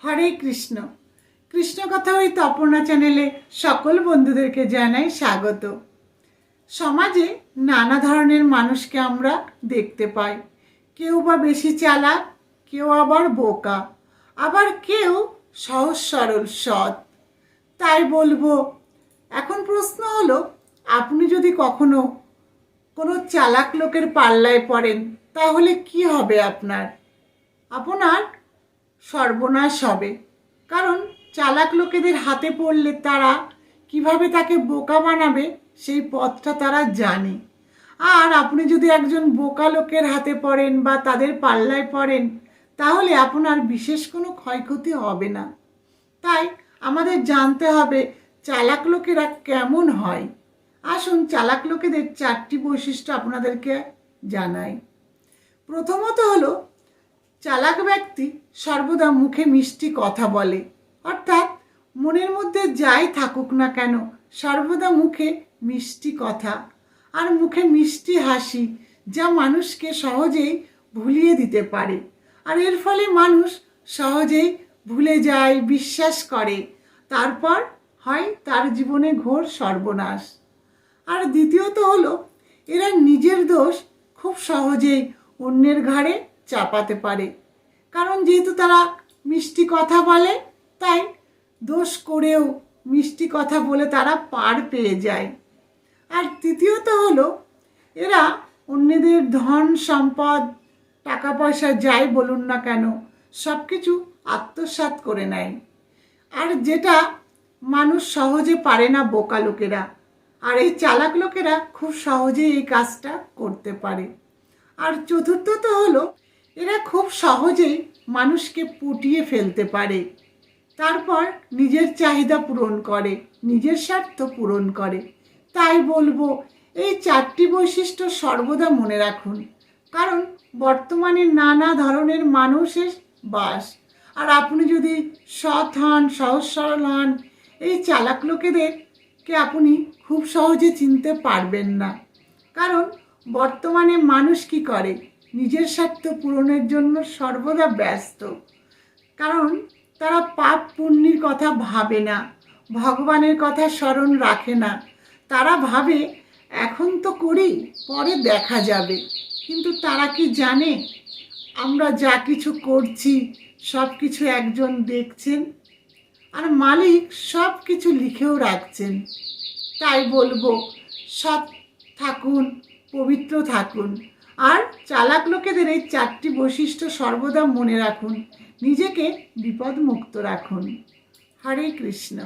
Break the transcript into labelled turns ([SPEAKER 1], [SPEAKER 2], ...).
[SPEAKER 1] হরে কৃষ্ণ। কৃষ্ণ কথা ওই তপনা চ্যানেলে সকল বন্ধুদেরকে জানাই স্বাগত। সমাজে নানা ধরনের মানুষকে আমরা দেখতে পাই। কেউ বা বেশি চালাক, কেউ আবার বোকা, আবার কেউ সহজ সরল সৎ। তাই বলবো, এখন প্রশ্ন হলো, আপনি যদি কখনো কোনো চালাক লোকের পাল্লায় পড়েন তাহলে কি হবে? আপনার সর্বনাশ হবে। কারণ চালাক লোকেদের হাতে পড়লে তারা কিভাবে তাকে বোকা বানাবে সেই পথটা তারা জানে। আর আপনি যদি একজন বোকা লোকের হাতে পড়েন বা তাদের পাল্লায় পড়েন তাহলে আপনার বিশেষ কোনো ক্ষয়ক্ষতি হবে না। তাই আমাদের জানতে হবে চালাক লোকেরা কেমন হয়। আসুন চালাক লোকেদের 4টি বৈশিষ্ট্য আপনাদেরকে জানাই। প্রথমত হলো, চালাক ব্যক্তি সর্বদা মুখে মিষ্টি কথা বলে। অর্থাৎ মনের মধ্যে যাই থাকুক না কেন, সর্বদা মুখে মিষ্টি কথা আর মুখে মিষ্টি হাসি, যা মানুষকে সহজেই ভুলিয়ে দিতে পারে। আর এর ফলে মানুষ সহজেই ভুলে যায়, বিশ্বাস করে, তারপর হয় তার জীবনে ঘোর সর্বনাশ। আর দ্বিতীয়ত হলো, এরা নিজের দোষ খুব সহজেই অন্যের ঘাড়ে চাপাতে পারে। কারণ যেহেতু তারা মিষ্টি কথা বলে, তাই দোষ করেও মিষ্টি কথা বলে তারা পার পেয়ে যায়। আর তৃতীয়ত হলো, এরা অন্যদের ধন সম্পদ, টাকা পয়সা যাই বলুন না কেন, সব কিছু আত্মসাৎ করে নেয়। আর যেটা মানুষ সহজে পারে না বোকা লোকেরা, আর এই চালাক লোকেরা খুব সহজেই এই কাজটা করতে পারে। আর চতুর্থত হলো, এরা খুব সহজেই মানুষকে পটিয়ে ফেলতে পারে, তারপর নিজের চাহিদা পূরণ করে, নিজের স্বার্থ পূরণ করে। তাই বলবো, এই 4টি বৈশিষ্ট্য সর্বদা মনে রাখুন। কারণ বর্তমানে নানা ধরনের মানুষের বাস। আর আপনি যদি সৎ হন, সহজ সরল হন, এই চালাক লোকেদেরকে আপনি খুব সহজে চিনতে পারবেন না। কারণ বর্তমানে মানুষ কি করে? নিজের স্বার্থ পূরণের জন্য সর্বদা ব্যস্ত। কারণ তারা পাপ পুণ্যের কথা ভাবে না, ভগবানের কথা স্মরণ রাখে না। তারা ভাবে এখন তো করি, পরে দেখা যাবে। কিন্তু তারা কি জানে আমরা যা কিছু করছি সব কিছু একজন দেখছেন, আর মালিক সব কিছু লিখেও রাখছেন। তাই বলবো, সৎ থাকুন, পবিত্র থাকুন, আর চালাক লোকেদের এই 4টি বৈশিষ্ট্য সর্বদা মনে রাখুন। নিজেকে বিপদমুক্ত রাখুন। হরে কৃষ্ণ।